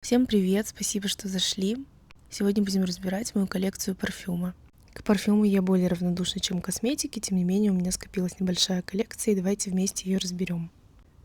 Всем привет, спасибо, что зашли. Сегодня будем разбирать мою коллекцию парфюма. К парфюму я более равнодушна, чем к косметике, тем не менее у меня скопилась небольшая коллекция, и давайте вместе ее разберем.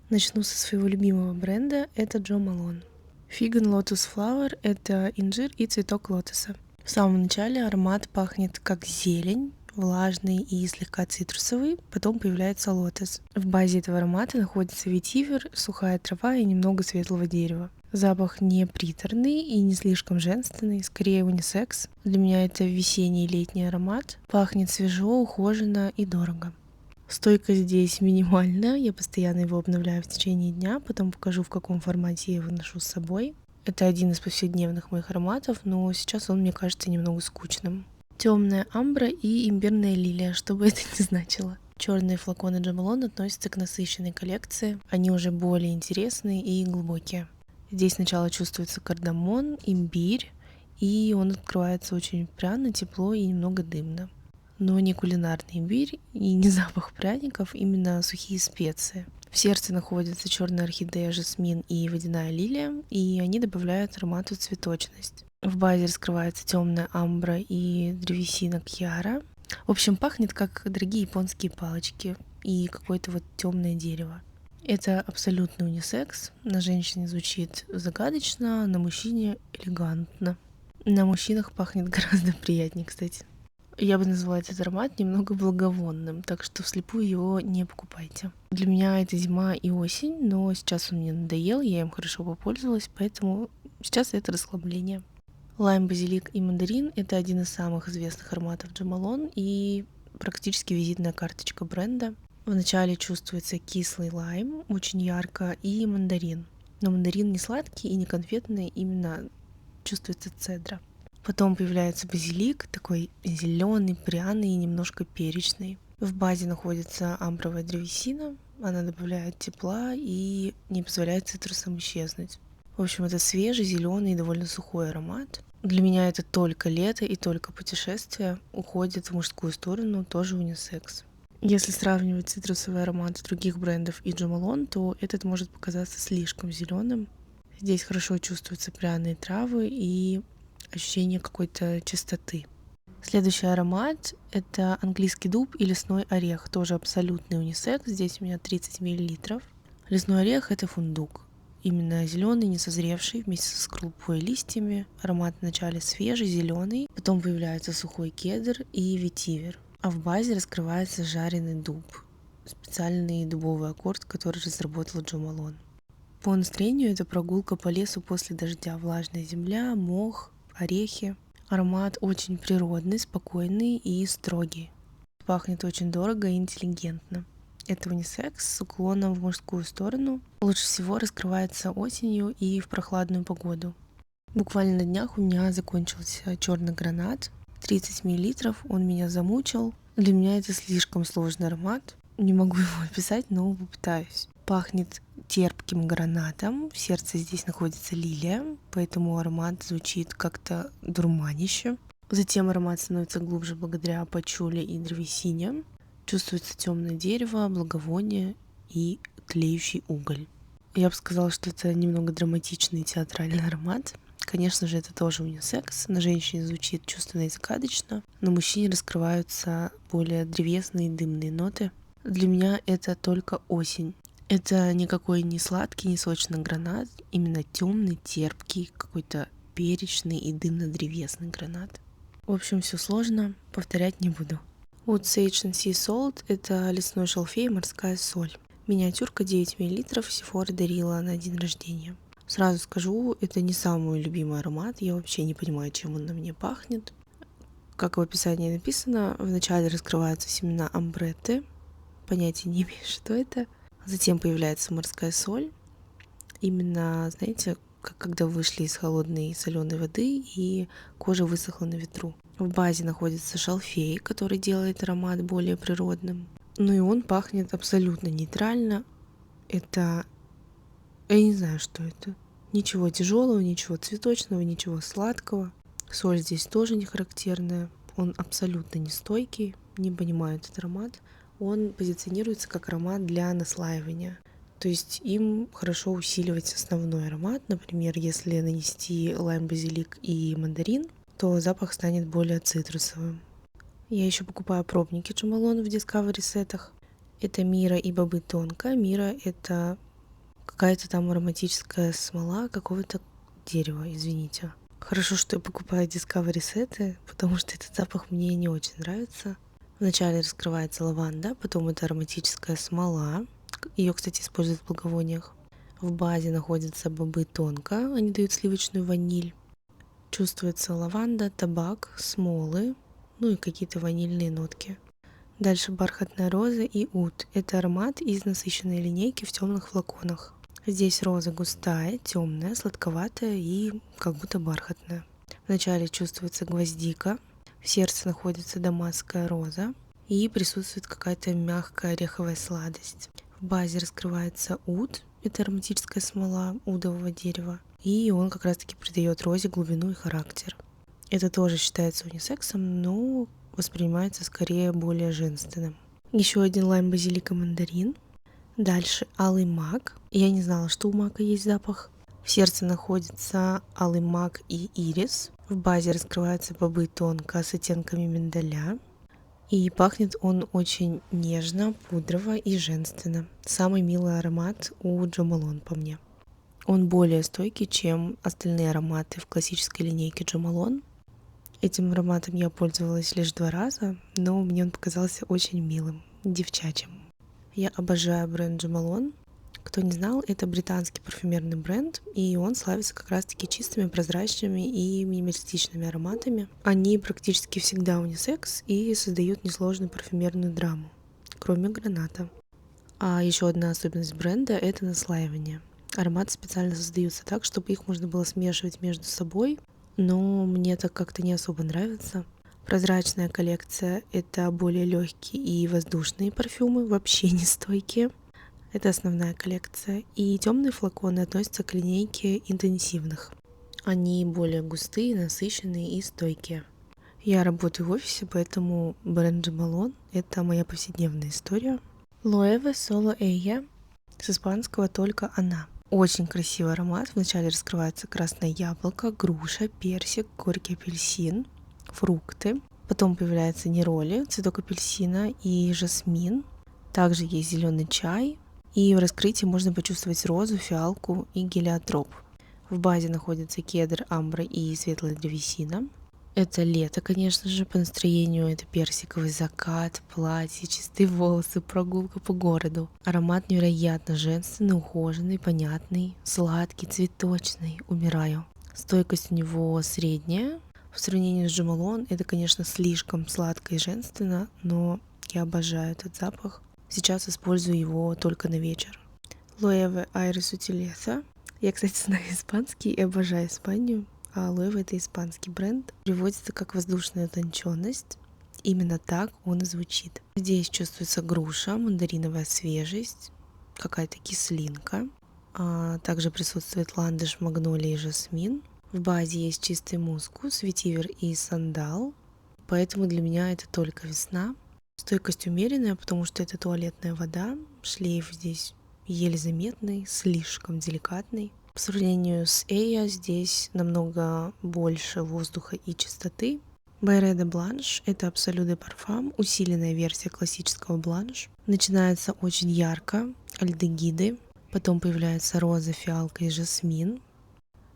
Начну со своего любимого бренда, это Jo Malone. Figan Lotus Flower — это инжир и цветок лотоса. В самом начале аромат пахнет как зелень, влажный и слегка цитрусовый, потом появляется лотос. В базе этого аромата находится ветивер, сухая трава и немного светлого дерева. Запах не приторный и не слишком женственный, скорее унисекс. Для меня это весенний и летний аромат. Пахнет свежо, ухоженно и дорого. Стойкость здесь минимальная, я постоянно его обновляю в течение дня, потом покажу, в каком формате я его ношу с собой. Это один из повседневных моих ароматов, но сейчас он мне кажется немного скучным. Темная амбра и имбирная лилия, что бы это ни значило. Черные флаконы Jo Malone относятся к насыщенной коллекции, они уже более интересные и глубокие. Здесь сначала чувствуется кардамон, имбирь, и он открывается очень пряно, тепло и немного дымно. Но не кулинарный имбирь и не запах пряников, именно сухие специи. В сердце находятся черная орхидея, жасмин и водяная лилия, и они добавляют аромату цветочность. В базе раскрывается темная амбра и древесина кьяра. В общем, пахнет как дорогие японские палочки и какое-то вот темное дерево. Это абсолютно унисекс. На женщине звучит загадочно, на мужчине элегантно. На мужчинах пахнет гораздо приятнее, кстати. Я бы назвала этот аромат немного благовонным, так что вслепую его не покупайте. Для меня это зима и осень, но сейчас он мне надоел, я им хорошо попользовалась, поэтому сейчас это расслабление. Лайм, базилик и мандарин — это один из самых известных ароматов Jo Malone и практически визитная карточка бренда. Вначале чувствуется кислый лайм, очень ярко, и мандарин. Но мандарин не сладкий и не конфетный, именно чувствуется цедра. Потом появляется базилик, такой зеленый, пряный и немножко перечный. В базе находится амбровая древесина, она добавляет тепла и не позволяет цитрусам исчезнуть. В общем, это свежий, зеленый и довольно сухой аромат. Для меня это только лето и только путешествие, уходит в мужскую сторону, тоже унисекс. Если сравнивать цитрусовые ароматы других брендов и Jo Malone, то этот может показаться слишком зеленым. Здесь хорошо чувствуются пряные травы и ощущение какой-то чистоты. Следующий аромат — это английский дуб и лесной орех, тоже абсолютный унисекс. Здесь у меня 30 мл. Лесной орех — это фундук. Именно зеленый, несозревший, вместе со скорлупой и листьями. Аромат вначале свежий, зеленый, потом появляется сухой кедр и ветивер. А в базе раскрывается жареный дуб, специальный дубовый аккорд, который разработал Jo Malone. По настроению это прогулка по лесу после дождя, влажная земля, мох, орехи. Аромат очень природный, спокойный и строгий. Пахнет очень дорого и интеллигентно. Это унисекс с уклоном в мужскую сторону. Лучше всего раскрывается осенью и в прохладную погоду. Буквально на днях у меня закончился черный гранат. 30 мл, он меня замучил. Для меня это слишком сложный аромат. Не могу его описать, но попытаюсь. Пахнет терпким гранатом. В сердце здесь находится лилия, поэтому аромат звучит как-то дурманище. Затем аромат становится глубже благодаря пачули и древесине. Чувствуется темное дерево, благовоние и тлеющий уголь. Я бы сказала, что это немного драматичный театральный аромат. Конечно же, это тоже унисекс. На женщине звучит чувственно и загадочно, на мужчине раскрываются более древесные дымные ноты. Для меня это только осень. Это никакой не сладкий, не сочный гранат, именно темный, терпкий, какой-то перечный и дымно-древесный гранат. В общем, все сложно, повторять не буду. Wood Sage and Sea Salt — это лесной шалфей и морская соль. Миниатюрка 9 мл, Sephora дарила на день рождения. Сразу скажу, это не самый мой любимый аромат, я вообще не понимаю, чем он на мне пахнет. Как в описании написано, вначале раскрываются семена амбретты, понятия не имею, что это. Затем появляется морская соль, именно, знаете, как когда вышли из холодной и соленой воды и кожа высохла на ветру. В базе находится шалфей, который делает аромат более природным. Ну и он пахнет абсолютно нейтрально. Это... Я не знаю, что это. Ничего тяжелого, ничего цветочного, ничего сладкого. Соль здесь тоже не характерная. Он абсолютно не стойкий. Не понимаю этот аромат. Он позиционируется как аромат для наслаивания. То есть им хорошо усиливать основной аромат. Например, если нанести лайм, базилик и мандарин, то запах станет более цитрусовым. Я еще покупаю пробники Jo Malone в Discovery сетах. Это Мира и Бобы Тонко. Мира — это какая-то там ароматическая смола какого-то дерева, извините. Хорошо, что я покупаю Discovery сеты, потому что этот запах мне не очень нравится. Вначале раскрывается лаванда, потом это ароматическая смола. Ее, кстати, используют в благовониях. В базе находятся бобы тонко, они дают сливочную ваниль. Чувствуется лаванда, табак, смолы, ну и какие-то ванильные нотки. Дальше бархатная роза и ут. Это аромат из насыщенной линейки в темных флаконах. Здесь роза густая, темная, сладковатая и как будто бархатная. Вначале чувствуется гвоздика, в сердце находится дамасская роза и присутствует какая-то мягкая ореховая сладость. В базе раскрывается ут, это ароматическая смола удового дерева, и он как раз-таки придает розе глубину и характер. Это тоже считается унисексом, но воспринимается скорее более женственным. Еще один лайм, базилик и мандарин. Дальше алый мак. Я не знала, что у мака есть запах. В сердце находится алый мак и ирис. В базе раскрываются бобы тонко с оттенками миндаля. И пахнет он очень нежно, пудрово и женственно. Самый милый аромат у Jo Malone по мне. Он более стойкий, чем остальные ароматы в классической линейке Jo Malone. Этим ароматом я пользовалась лишь 2 раза, но мне он показался очень милым, девчачьим. Я обожаю бренд Jo Malone. Кто не знал, это британский парфюмерный бренд, и он славится как раз-таки чистыми, прозрачными и минималистичными ароматами. Они практически всегда унисекс и создают несложную парфюмерную драму, кроме граната. А еще одна особенность бренда — это наслаивание. Ароматы специально создаются так, чтобы их можно было смешивать между собой, но мне это как-то не особо нравится. Прозрачная коллекция — это более легкие и воздушные парфюмы, вообще не стойкие. Это основная коллекция. И темные флаконы относятся к линейке интенсивных. Они более густые, насыщенные и стойкие. Я работаю в офисе, поэтому бренд Jo Malone — это моя повседневная история. Loewe Solo Ella, с испанского только она. Очень красивый аромат. Вначале раскрывается красное яблоко, груша, персик, горький апельсин, фрукты. Потом появляются нероли, цветок апельсина и жасмин. Также есть зеленый чай. И в раскрытии можно почувствовать розу, фиалку и гелиотроп. В базе находятся кедр, амбра и светлая древесина. Это лето, конечно же, по настроению это персиковый закат, платье, чистые волосы, прогулка по городу. Аромат невероятно женственный, ухоженный, понятный, сладкий, цветочный. Умираю. Стойкость у него средняя. В сравнении с Jo Malone это, конечно, слишком сладко и женственно, но я обожаю этот запах. Сейчас использую его только на вечер. Loewe Iris Utileza. Я, кстати, знаю испанский и обожаю Испанию. А Loewe — это испанский бренд. Переводится как воздушная утонченность. Именно так он и звучит. Здесь чувствуется груша, мандариновая свежесть, какая-то кислинка. Также присутствует ландыш, магнолия и жасмин. В базе есть чистый мускус, ветивер и сандал. Поэтому для меня это только весна. Стойкость умеренная, потому что это туалетная вода. Шлейф здесь еле заметный, слишком деликатный. По сравнению с Эя здесь намного больше воздуха и чистоты. Байре де Бланш — это Absolut de Parfum, усиленная версия классического бланш. Начинается очень ярко, альдегиды. Потом появляется роза, фиалка и жасмин.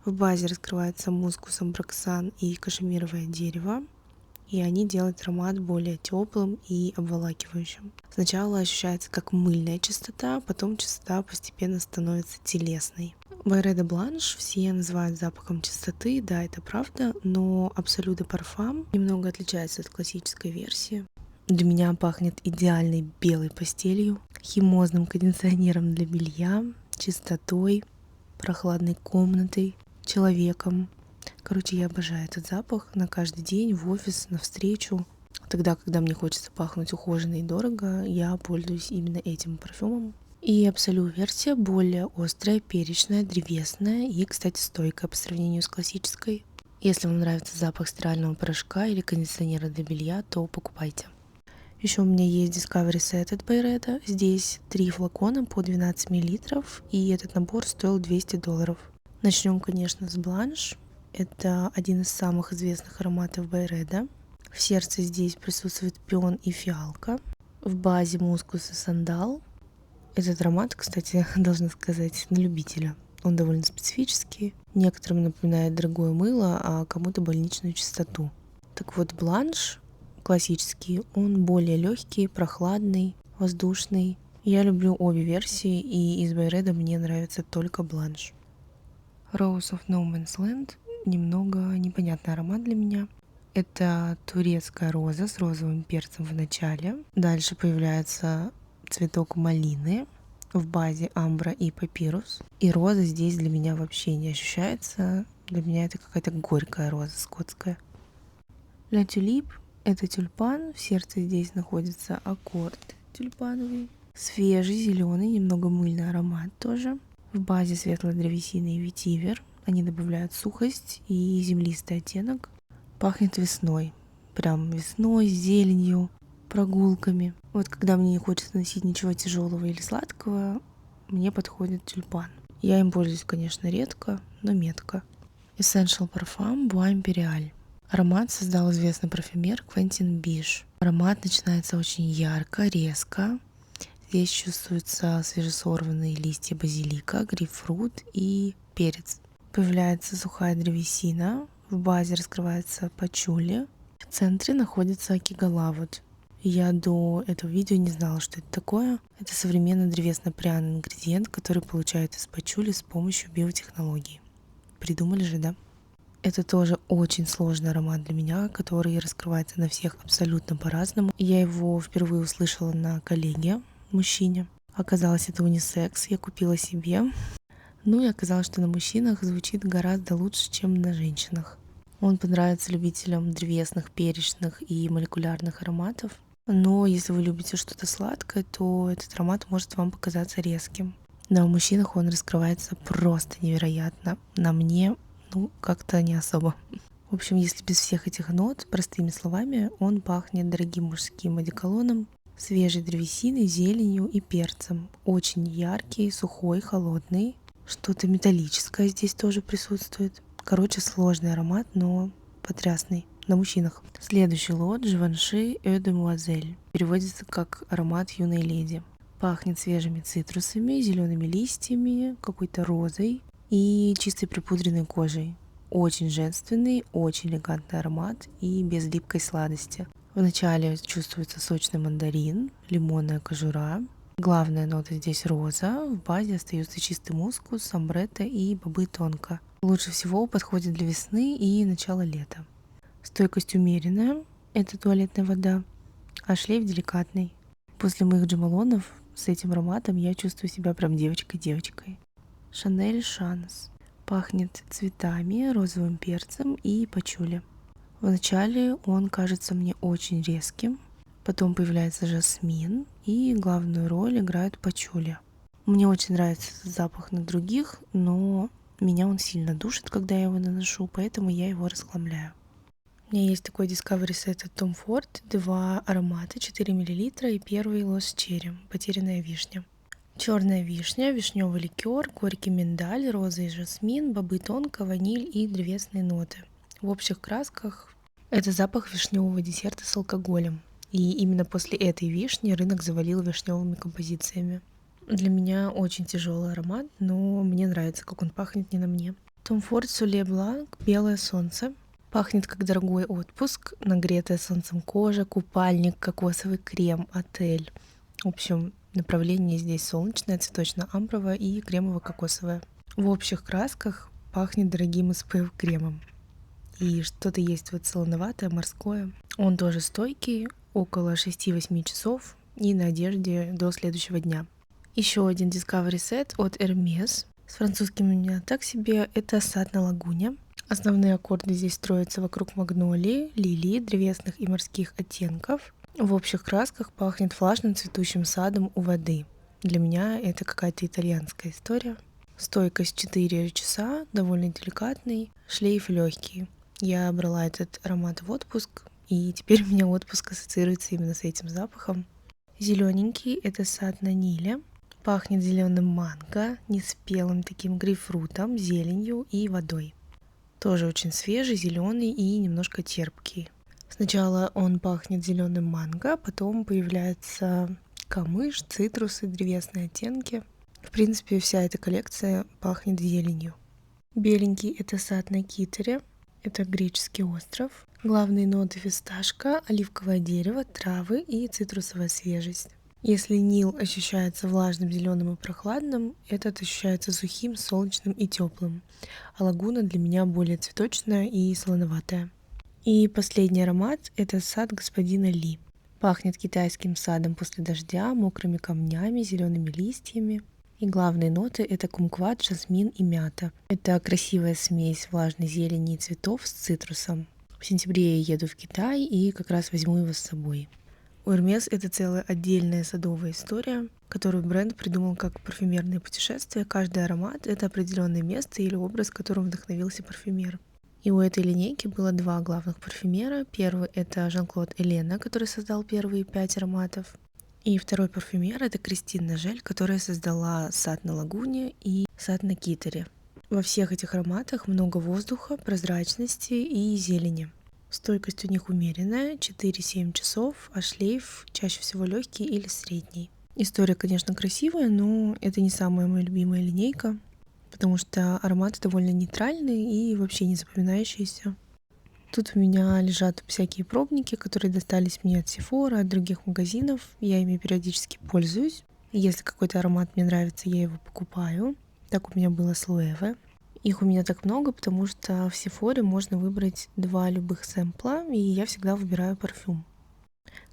В базе раскрывается мускус, амброксан и кашемировое дерево. И они делают аромат более теплым и обволакивающим. Сначала ощущается как мыльная чистота, потом чистота постепенно становится телесной. Байре де Бланш все называют запахом чистоты, да, это правда, но Absolut de Parfum немного отличается от классической версии. Для меня пахнет идеальной белой постелью, химозным кондиционером для белья, чистотой, прохладной комнатой, человеком. Короче, я обожаю этот запах на каждый день, в офис, на встречу. Тогда, когда мне хочется пахнуть ухоженно и дорого, я пользуюсь именно этим парфюмом. И Absolut версия более острая, перечная, древесная и, кстати, стойкая по сравнению с классической. Если вам нравится запах стирального порошка или кондиционера для белья, то покупайте. Еще у меня есть Discovery Set от Byredo. Здесь 3 флакона по 12 мл, и этот набор стоил $200. Начнем, конечно, с Blanche. Это один из самых известных ароматов Byredo. В сердце здесь присутствует пион и фиалка. В базе мускус и сандал. Этот аромат, кстати, должна сказать, на любителя. Он довольно специфический. Некоторым напоминает дорогое мыло, а кому-то больничную чистоту. Так вот, Бланш классический, он более легкий, прохладный, воздушный. Я люблю обе версии, и из Byredo мне нравится только Бланш. Rose of No Man's Land немного непонятный аромат для меня. Это турецкая роза с розовым перцем в начале. Дальше появляется цветок малины, в базе амбра и папирус. И роза здесь для меня вообще не ощущается. Для меня это какая-то горькая роза скотская. Ля Тюлип — это тюльпан. В сердце здесь находится аккорд тюльпановый. Свежий, зеленый, немного мыльный аромат тоже. В базе светлой древесины и ветивер. Они добавляют сухость и землистый оттенок. Пахнет весной. Прям весной, зеленью, прогулками. Вот когда мне не хочется носить ничего тяжелого или сладкого, мне подходит тюльпан. Я им пользуюсь, конечно, редко, но метко. Essential Parfum Bois Imperial. Аромат создал известный парфюмер Квентин Биш. Аромат начинается очень ярко, резко. Здесь чувствуются свежесорванные листья базилика, грейпфрут и перец. Появляется сухая древесина. В базе раскрывается пачули. В центре находится акигалавуд. Я до этого видео не знала, что это такое. Это современный древесно-пряный ингредиент, который получают из пачули с помощью биотехнологий. Придумали же, да? Это тоже очень сложный аромат для меня, который раскрывается на всех абсолютно по-разному. Я его впервые услышала на коллеге, мужчине. Оказалось, это унисекс, я купила себе. Ну и оказалось, что на мужчинах звучит гораздо лучше, чем на женщинах. Он понравится любителям древесных, перечных и молекулярных ароматов. Но если вы любите что-то сладкое, то этот аромат может вам показаться резким. На мужчинах он раскрывается просто невероятно. На мне, как-то не особо. В общем, если без всех этих нот, простыми словами, он пахнет дорогим мужским одеколоном, свежей древесиной, зеленью и перцем. Очень яркий, сухой, холодный. Что-то металлическое здесь тоже присутствует. Короче, сложный аромат, но потрясный. На мужчинах. Следующий лот Givenchy Eau de Demoiselle. Переводится как аромат юной леди. Пахнет свежими цитрусами, зелеными листьями, какой-то розой и чистой припудренной кожей. Очень женственный, очень элегантный аромат и без липкой сладости. Вначале чувствуется сочный мандарин, лимонная кожура. Главная нота здесь роза, в базе остаются чистый мускус, амбретто и бобы тонко. Лучше всего подходит для весны и начала лета. Стойкость умеренная, это туалетная вода, а шлейф деликатный. После моих джемалонов с этим ароматом я чувствую себя прям девочкой-девочкой. Шанель Шанс. Пахнет цветами, розовым перцем и пачули. Вначале он кажется мне очень резким, потом появляется жасмин, и главную роль играет пачули. Мне очень нравится этот запах на других, но меня он сильно душит, когда я его наношу, поэтому я его расхламляю. У меня есть такой Discovery Set от Tom Ford, 2 аромата, 4 мл, и первый Lost Cherry, потерянная вишня. Черная вишня, вишневый ликер, горький миндаль, роза и жасмин, бобы тонко, ваниль и древесные ноты. В общих красках это запах вишневого десерта с алкоголем. И именно после этой вишни рынок завалил вишневыми композициями. Для меня очень тяжелый аромат, но мне нравится, как он пахнет не на мне. Tom Ford Soleil Blanc «Белое солнце». Пахнет как дорогой отпуск, нагретая солнцем кожа, купальник, кокосовый крем, отель. В общем, направление здесь солнечное, цветочно-амбровое и кремово-кокосовое. В общих красках пахнет дорогим SPF-кремом. И что-то есть вот солоноватое, морское. Он тоже стойкий, около 6-8 часов и на одежде до следующего дня. Еще один Discovery Set от Hermes. С французским у меня так себе. Это сад на лагуне. Основные аккорды здесь строятся вокруг магнолии, лилии, древесных и морских оттенков. В общих красках пахнет влажным цветущим садом у воды. Для меня это какая-то итальянская история. Стойкость 4 часа, довольно деликатный, шлейф легкий. Я брала этот аромат в отпуск, и теперь у меня отпуск ассоциируется именно с этим запахом. Зелененький — это сад на Ниле. Пахнет зеленым манго, неспелым таким грейпфрутом, зеленью и водой. Тоже очень свежий, зеленый и немножко терпкий. Сначала он пахнет зеленым манго, потом появляется камыш, цитрусы, древесные оттенки. В принципе, вся эта коллекция пахнет зеленью. Беленький — это сад на Китере. Это греческий остров. Главные ноты — фисташка, оливковое дерево, травы и цитрусовая свежесть. Если Нил ощущается влажным, зеленым и прохладным, этот ощущается сухим, солнечным и теплым. А лагуна для меня более цветочная и солоноватая. И последний аромат — это сад господина Ли. Пахнет китайским садом после дождя, мокрыми камнями, зелеными листьями. И главные ноты — это кумкват, жасмин и мята. Это красивая смесь влажной зелени и цветов с цитрусом. В сентябре я еду в Китай и как раз возьму его с собой. У Hermès это целая отдельная садовая история, которую бренд придумал как парфюмерное путешествие. Каждый аромат — это определенное место или образ, которым вдохновился парфюмер. И у этой линейки было два главных парфюмера. Первый — это Жан-Клод Элена, который создал первые 5 ароматов. И второй парфюмер — это Кристин Нажель, которая создала сад на Лагуне и сад на Китере. Во всех этих ароматах много воздуха, прозрачности и зелени. Стойкость у них умеренная, 4-7 часов, а шлейф чаще всего легкий или средний. История, конечно, красивая, но это не самая моя любимая линейка, потому что ароматы довольно нейтральные и вообще не запоминающиеся. Тут у меня лежат всякие пробники, которые достались мне от Sephora, от других магазинов. Я ими периодически пользуюсь. Если какой-то аромат мне нравится, я его покупаю. Так у меня было с Loewe. Их у меня так много, потому что в Sephora можно выбрать 2 любых сэмпла, и я всегда выбираю парфюм.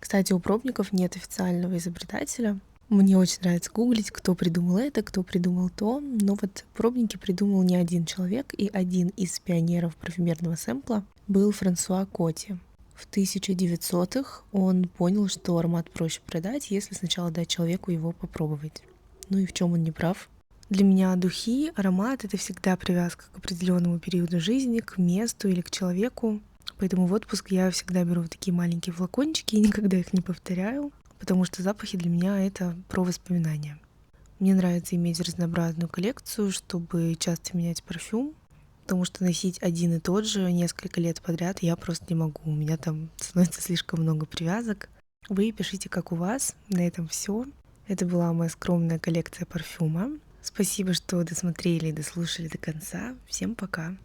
Кстати, у пробников нет официального изобретателя. Мне очень нравится гуглить, кто придумал это, кто придумал то. Но вот пробники придумал не один человек, и один из пионеров парфюмерного сэмпла был Франсуа Коти. В 1900-х он понял, что аромат проще продать, если сначала дать человеку его попробовать. Ну и в чем он не прав? Для меня духи, аромат — это всегда привязка к определенному периоду жизни, к месту или к человеку. Поэтому в отпуск я всегда беру вот такие маленькие флакончики и никогда их не повторяю, потому что запахи для меня — это про воспоминания. Мне нравится иметь разнообразную коллекцию, чтобы часто менять парфюм, потому что носить один и тот же несколько лет подряд я просто не могу. У меня там становится слишком много привязок. Вы пишите, как у вас. На этом все. Это была моя скромная коллекция парфюма. Спасибо, что досмотрели и дослушали до конца. Всем пока!